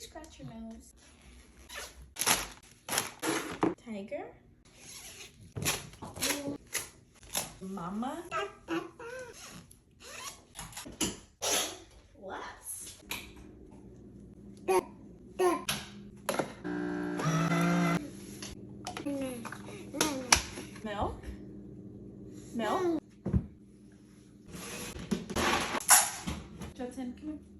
me scratch your nose. Tiger. Mama. Less. Milk. Milk. Judson, come here.